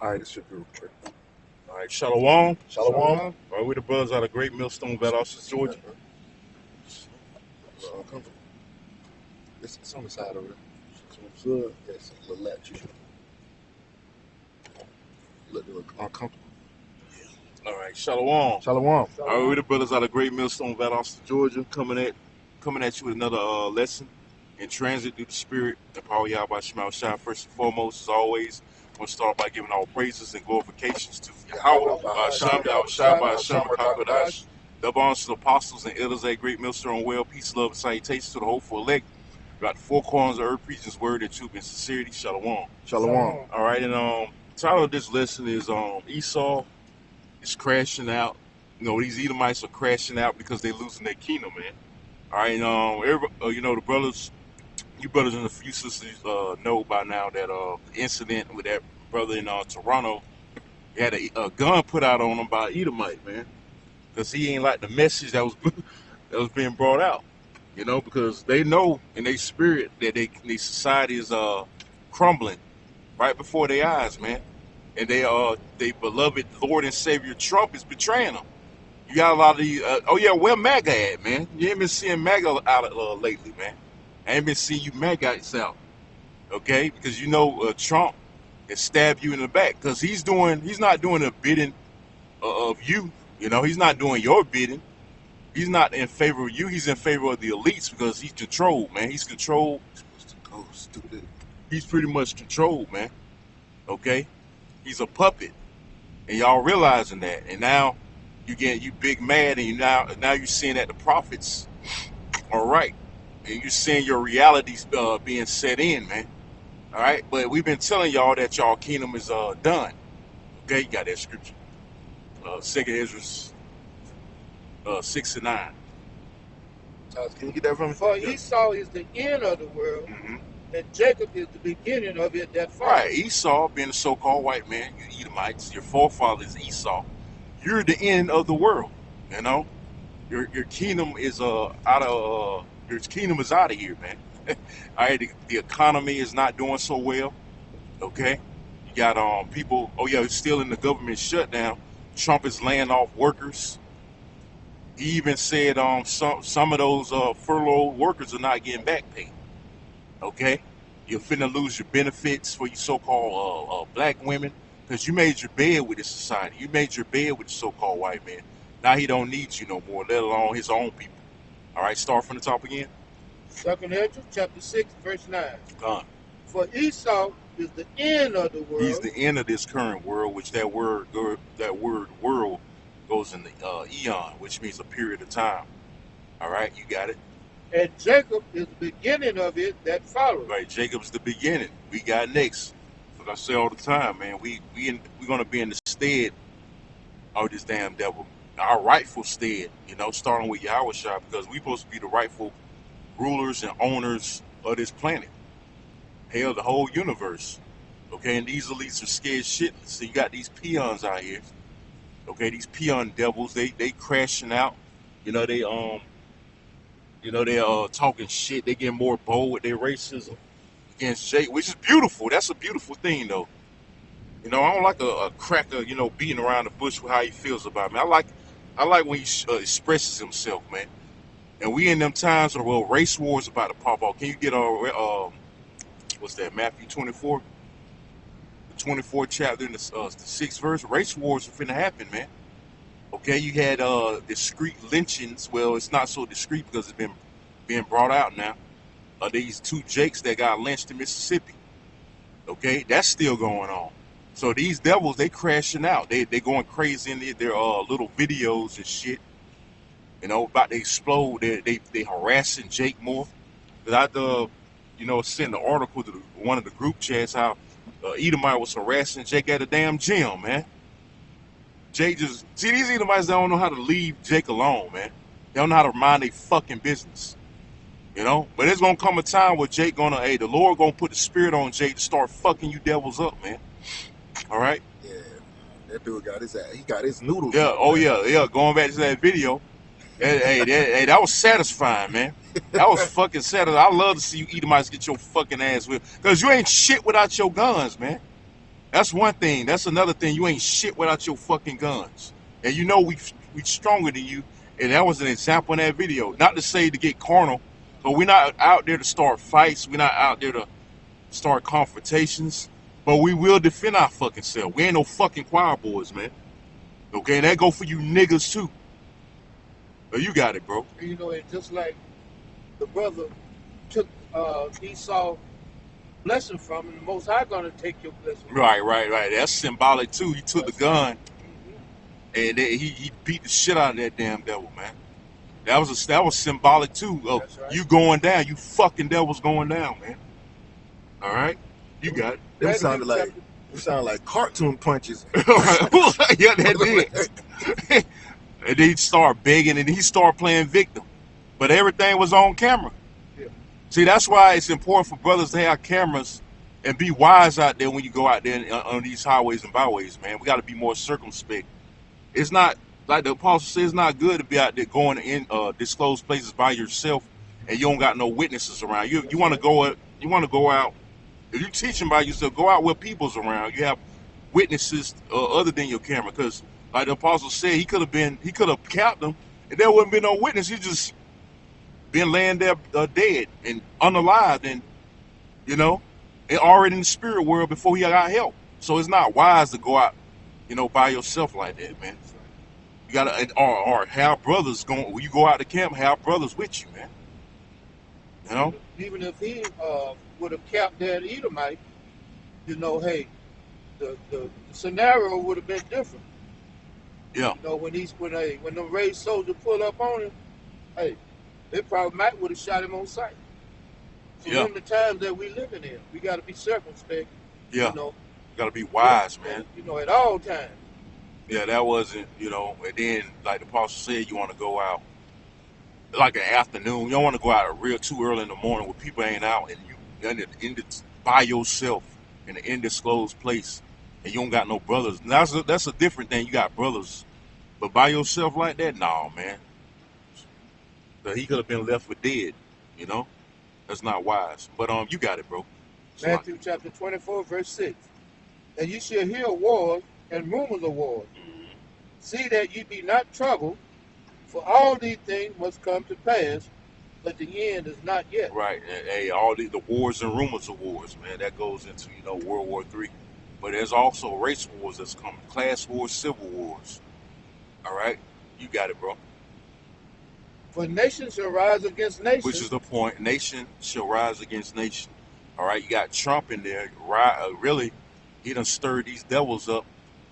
All right, this your group trick. All right, Shalom. Shalom. All right, we the brothers out of Great Millstone, Valdosta, Georgia. It's uncomfortable. It's on the side over there. It's on the yes, a little latch. Look uncomfortable. All right, Shalom. Shalom. All right, we the brothers out of Great Millstone, Valdosta, Georgia, coming at you with another lesson in transit through the Spirit. The power Yahweh Shema Shai. First and foremost, as always, we'll start by giving all praises and glorifications to Yahweh, Hashem, Yahweh Shai, Hashem, Kakadash. Double honors to the apostles and elders at Great Millstone, well, peace, love, and salutations to the hopeful elect. Got the four corners of earth, preaching his word and truth and sincerity. Shalom. Shalom. All right, and title of this lesson is Esau is crashing out. You know, these Edomites are crashing out because they're losing their kingdom, man. All right, and you know, the brothers, you brothers and a few sisters know by now that the incident with that brother in Toronto, he had a gun put out on him by an Edomite, man, because he ain't like the message that was being brought out. You know, because they know in their spirit that their society is crumbling right before their eyes, man. And they beloved Lord and Savior Trump is betraying them. You got a lot of these. Oh yeah, where MAGA at, man? You ain't been seeing MAGA out lately, man. I ain't been seeing you MAGAs out, okay? Because you know Trump has stabbed you in the back because he's not doing the bidding of you. You know, he's not doing your bidding. He's not in favor of you. He's in favor of the elites because he's controlled, man. He's controlled. He's pretty much controlled, man. Okay, he's a puppet, and y'all realizing that. And now you big mad, and now you're seeing that the prophets are right, and you're seeing your realities being set in, man. All right, but we've been telling y'all that y'all kingdom is done. Okay, you got that scripture, 2 Ezra 6 and 9. Can you get that from me? For Esau is the end of the world, and Jacob is the beginning of it that follows. Right, Esau being a so-called white man, you Edomites, your forefather is Esau. You're the end of the world. You know, your kingdom is out of here, man. All right, the economy is not doing so well. Okay, you got people. Oh yeah, it's still in the government shutdown. Trump is laying off workers. He even said some of those furloughed workers are not getting back pay. Okay, you're finna lose your benefits for you so-called black women because you made your bed with this society. You made your bed with the so-called white man. Now he don't need you no more, let alone his own people. All right, start from the top again. 2 Ezra chapter 6 verse 9. Gone. For Esau is the end of the world. He's the end of this current world, which that word world goes in the eon, which means a period of time. All right, you got it. And Jacob is the beginning of it that follows. Right, Jacob's the beginning. We got next. Like I say all the time, man, we're gonna be in the stead of this damn devil, our rightful stead. You know, starting with Yahweh Shai, because we supposed to be the rightful rulers and owners of this planet. Hell, the whole universe. Okay, and these elites are scared shitless. So you got these peons out here. Okay, these peon devils, they crashing out. You know, they talking shit. They get more bold with their racism against Jake, which is beautiful. That's a beautiful thing, though. You know, I don't like a cracker, you know, beating around the bush with how he feels about me. I like when he expresses himself, man. And we in them times where race wars about to pop off. Can you get what's that? Matthew 24. 24th chapter in the 6th verse, race wars are finna happen, man. Okay, you had discreet lynchings. Well, it's not so discreet because it's been being brought out now. These two Jakes that got lynched in Mississippi. Okay, that's still going on. So these devils, they crashing out. They going crazy in their little videos and shit. You know, about to explode. They harassing Jake more. Cause I sent an article to one of the group chats how Edomite was harassing Jake at a damn gym, man. Jake these Edomites don't know how to leave Jake alone, man. They don't know how to mind their fucking business. You know? But there's gonna come a time where Jake the Lord gonna put the spirit on Jake to start fucking you devils up, man. All right? Yeah, that dude got his noodles. Yeah, oh yeah. Going back to that video. Hey, that was satisfying, man. That was fucking satisfying. I love to see you Edomites get your fucking ass whipped. Because you ain't shit without your guns, man. That's one thing. That's another thing. You ain't shit without your fucking guns. And you know we stronger than you. And that was an example in that video. Not to say to get carnal, but we're not out there to start fights. We're not out there to start confrontations. But we will defend our fucking self. We ain't no fucking choir boys, man. Okay, and that go for you niggas too. Oh, you got it, bro. You know, it's just like the brother took Esau blessing from him. The Most High gonna take your blessing. Right. That's symbolic too. He took the gun and he beat the shit out of that damn devil, man. That was symbolic too of Right. you going down. You fucking devil's going down, man. All right, you got it. Them sounded like cartoon punches. Yeah, that did. And then he start begging, and he start playing victim. But everything was on camera. Yeah. See, that's why it's important for brothers to have cameras and be wise out there when you go out there on these highways and byways, man. We got to be more circumspect. It's not, like the apostle says, it's not good to be out there going in disclosed places by yourself and you don't got no witnesses around. You want to go out. If you're teaching by yourself, go out where people's around. You have witnesses other than your camera, because like the apostle said, he could have capped them, and there wouldn't be no witness. He just been laying there dead and unalived, and and already in the spirit world before he got help. So it's not wise to go out, by yourself like that, man. You gotta or have brothers going. When you go out to camp, have brothers with you, man. Even if he would have capped that Edomite, hey, the scenario would have been different. Yeah. When the raised soldier pulled up on him, hey, they probably would have shot him on sight. So Yeah. in the times that we living in, we got to be circumspect. Yeah. You got to be wise, man. At all times. Yeah, that wasn't, and then, like the apostle said, you want to go out like an afternoon. You don't want to go out real too early in the morning where people ain't out and you by yourself in an undisclosed place and you don't got no brothers. That's a different thing. You got brothers, but by yourself like that, nah, man. So he could have been left for dead. That's not wise. But you got it, bro. Matthew chapter 24, verse 6. And you shall hear wars and rumors of wars. See that ye be not troubled, for all these things must come to pass, but the end is not yet. Right. And, hey, all the wars and rumors of wars, man, that goes into, World War III. But there's also race wars that's coming, class wars, civil wars. All right? You got it, bro. For nation shall rise against nation. Which is the point. Nation shall rise against nation. All right? You got Trump in there. Really, he done stirred these devils up.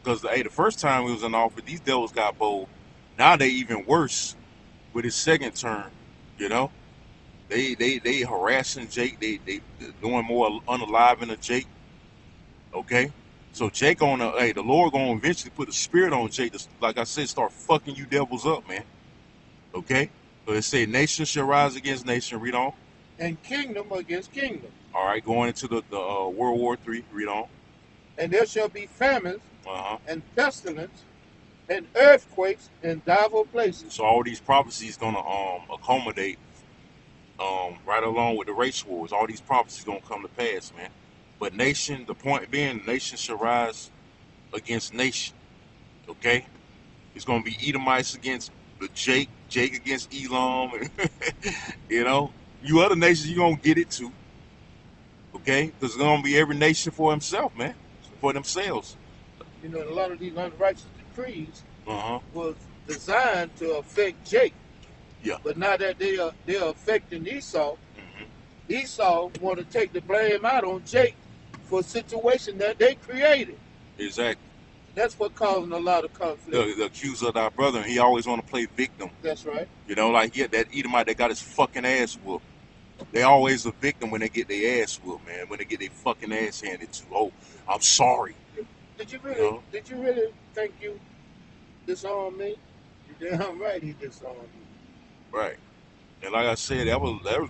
Because, the first time he was in office, these devils got bold. Now they even worse with his second term, They harassing Jake. They doing more unaliving of Jake. Okay? So Jake the Lord gonna eventually put a spirit on Jake to, like I said, start fucking you devils up, man. Okay? So it say nation shall rise against nation. Read on. And kingdom against kingdom. All right, going into the World War III. Read on. And there shall be famines Uh-huh. and pestilence and earthquakes in divers places. So all these prophecies gonna accommodate right along with the race wars. All these prophecies gonna come to pass, man. But the point being, nation shall rise against nation. Okay? It's gonna be Edomites against Jake against Elam. You other nations, you gonna get it too. Okay? Because it's gonna be every nation for himself, man. For themselves. A lot of these unrighteous decrees Uh-huh. was designed to affect Jake. Yeah. But now that they're affecting Esau, Mm-hmm. Esau want to take the blame out on Jake for a situation that they created. Exactly. That's what causing a lot of conflict. The accuser of thy brother, and he always want to play victim. That's right. That Edomite that got his fucking ass whooped. They always a victim when they get their ass whooped, man. When they get their fucking ass handed to. Oh, I'm sorry. Did you really think you disarmed me? You're damn right he disarmed you. Right. And like I said, that was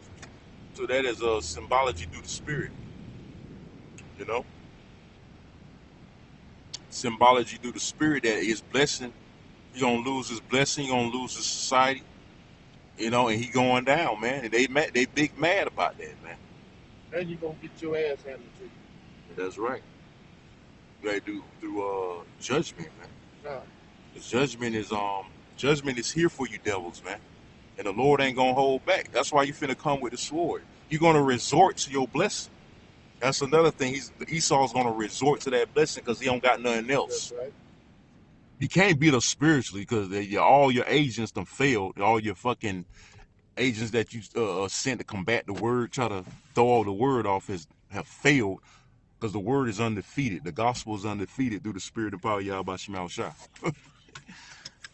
so that is a symbology through the spirit. Symbology through the spirit that his blessing, he gonna lose his blessing, he gonna lose his society, and he going down, man. And they big mad about that, man. And you're gonna get your ass handed to you. That's right. They do through judgment, man. Now, The judgment is here for you devils, man. And the Lord ain't gonna hold back. That's why you finna come with the sword. You're gonna resort to your blessing. That's another thing. Esau's gonna resort to that blessing because he don't got nothing that's else. right. He can't beat us spiritually because all your agents done failed. All your fucking agents that you sent to combat the word, try to throw all the word off, have failed because the word is undefeated. The gospel is undefeated through the spirit and power of Yahweh Shemal Shah.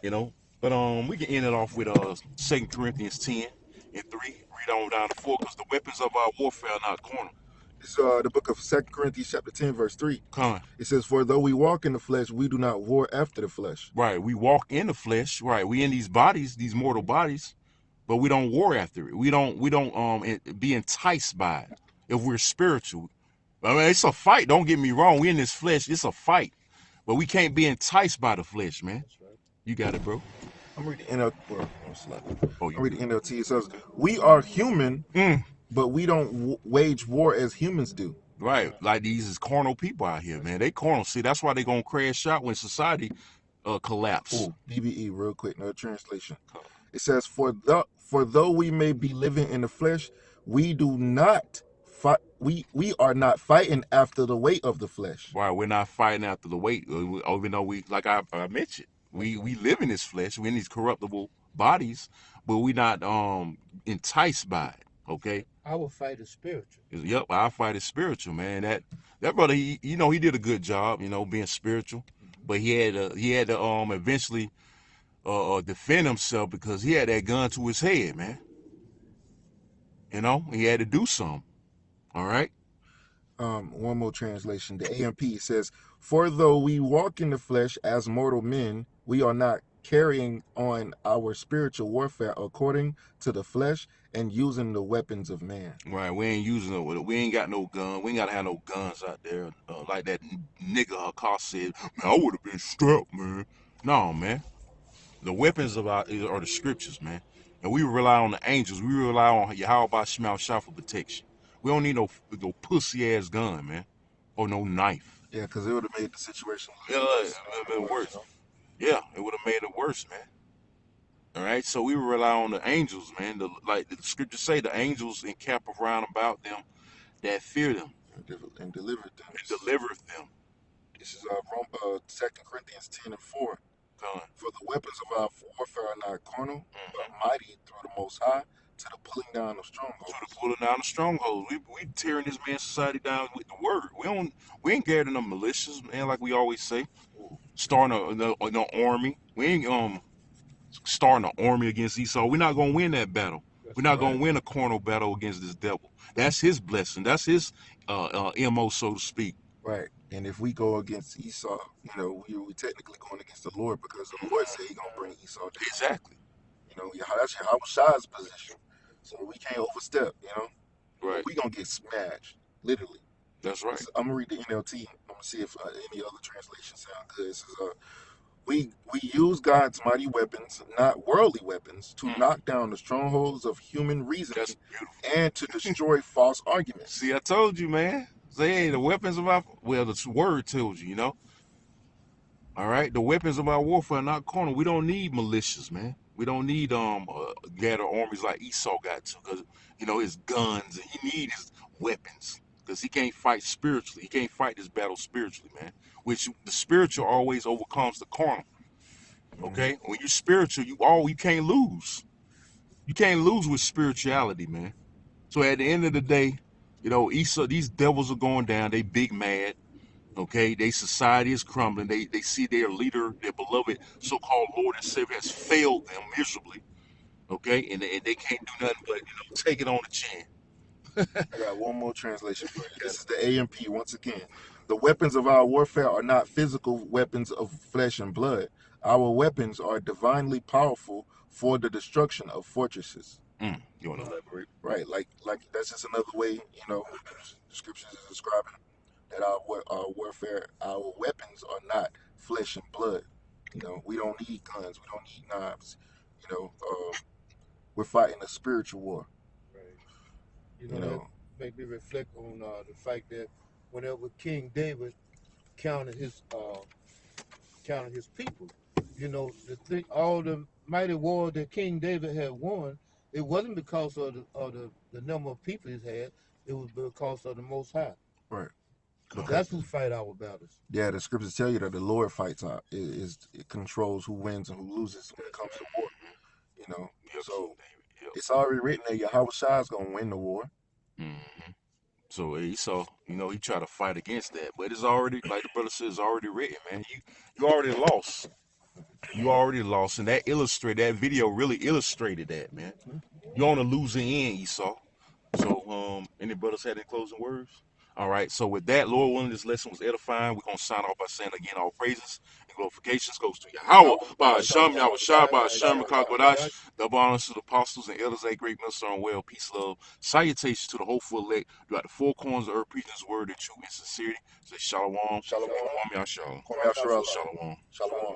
You know. But we can end it off with 2 Corinthians 10:3. Read on down to 4, because the weapons of our warfare are not carnal. It's the book of 2 Corinthians chapter 10, verse 3. Con. It says, "For though we walk in the flesh, we do not war after the flesh." Right. We walk in the flesh. Right. We in these bodies, these mortal bodies, but we don't war after it. We don't be enticed by it. If we're spiritual, I mean, it's a fight. Don't get me wrong. We in this flesh. It's a fight, but we can't be enticed by the flesh, man. That's right. You got it, bro. I'm reading NLT. Well, Oh, I'm reading NLT. It says, "We are human, but we don't wage war as humans do." Right. Like these is carnal people out here, man. They carnal. See, that's why they gonna crash out when society collapse. Oh, DBE, real quick, another translation. It says, For though we may be living in the flesh, we do not fight. We are not fighting after the weight of the flesh." Right. We're not fighting after the weight, even though like I mentioned, we live in this flesh. We're in these corruptible bodies, but we not enticed by it. Okay. Our fight is spiritual. Yep, our fight is spiritual, man. That brother, he did a good job, being spiritual, but he had to eventually defend himself because he had that gun to his head, man. He had to do something. All right. One more translation. The AMP says, "For though we walk in the flesh as mortal men, we are not carrying on our spiritual warfare according to the flesh and using the weapons of man." Right. We ain't got no gun. We ain't gotta have no guns out there like that nigga Hakas said. Man, I would have been strapped, man. No, man. The weapons are the scriptures, man. And we rely on the angels. We rely on Yahweh Shemal Shah for protection. We don't need no pussy ass gun, man, or no knife. Yeah, because it would have made the situation Yeah, it would have been worse. Yeah, it would have made it worse, man. All right, so we rely on the angels, man. Like the scriptures say, the angels encamp around about them that fear them and delivered them. and delivereth them. This is 2 Corinthians 10:4. Con. "For the weapons of our warfare are not carnal, but mighty through the Most High to the pulling down of strongholds." To the pulling down the strongholds. We tearing this man's society down with the word. We ain't gathering them militias, man, like we always say. Starting an army. We ain't starting an army against Esau. We're not gonna win that battle. We're not gonna win a carnal battle against this devil. That's his blessing. That's his MO, so to speak. Right. And if we go against Esau, we technically going against the Lord, because the Lord said he gonna bring Esau down. Exactly. That's Yahweh Shah's position. So we can't overstep, Right. We gonna get smashed, literally. That's right. I'm gonna read the NLT. I'm gonna see if any other translations sound good. It says, we use God's mighty weapons, not worldly weapons, to knock down the strongholds of human reasoning and to destroy false arguments. See, I told you, man. Say, hey, the weapons of the word tells you, All right, the weapons of our warfare are not carnal. We don't need militias, man. We don't need gather armies like Esau got to, because his guns, and he needs his weapons, because he can't fight spiritually. He can't fight this battle spiritually, man. Which the spiritual always overcomes the carnal. Okay, when you're spiritual, you can't lose. You can't lose with spirituality, man. So at the end of the day, Esau, these devils are going down. They big mad. Okay, their society is crumbling. They see their leader, their beloved so-called Lord and Savior, has failed them miserably. Okay, and they can't do nothing but take it on the chin. I got one more translation for you. This is the AMP once again. "The weapons of our warfare are not physical weapons of flesh and blood. Our weapons are divinely powerful for the destruction of fortresses." You want to elaborate? Right, like that's just another way, the scriptures is describing that our warfare, our weapons are not flesh and blood. We don't need guns, we don't need knives. We're fighting a spiritual war. Right. That make me reflect on the fact that whenever King David counting his people. You know, all the mighty war that King David had won, it wasn't because of the number of people he's had. It was because of the Most High. Right. Come. Because That's who fight our battles. yeah, the scriptures tell you that the Lord fights out. It controls who wins and who loses when it comes to war. You know, Yep, King so David. it's already written that Yahweh Shai is gonna win the war. Yep. So Esau, he tried to fight against that, but it's already, like the brother says, already written, man. You already lost. You already lost, and that video really illustrated that, man. You're on the losing end, Esau. So, any brothers had any closing words? All right. So with that, Lord willing, this lesson was edifying. We're gonna sign off by saying again, all praises and glorifications goes to Yahweh, by Hashem, Yahweh Shai, by Hashem, Kakwadash, double honors to the apostles and elders, a great minister and well, peace, love, salutations to the hopeful elect throughout the four corners of earth, preaching His word in truth and sincerity. Say shalom, Shalom. Kwame Yashalom, Kwame Yasharala. shalom. Shalom.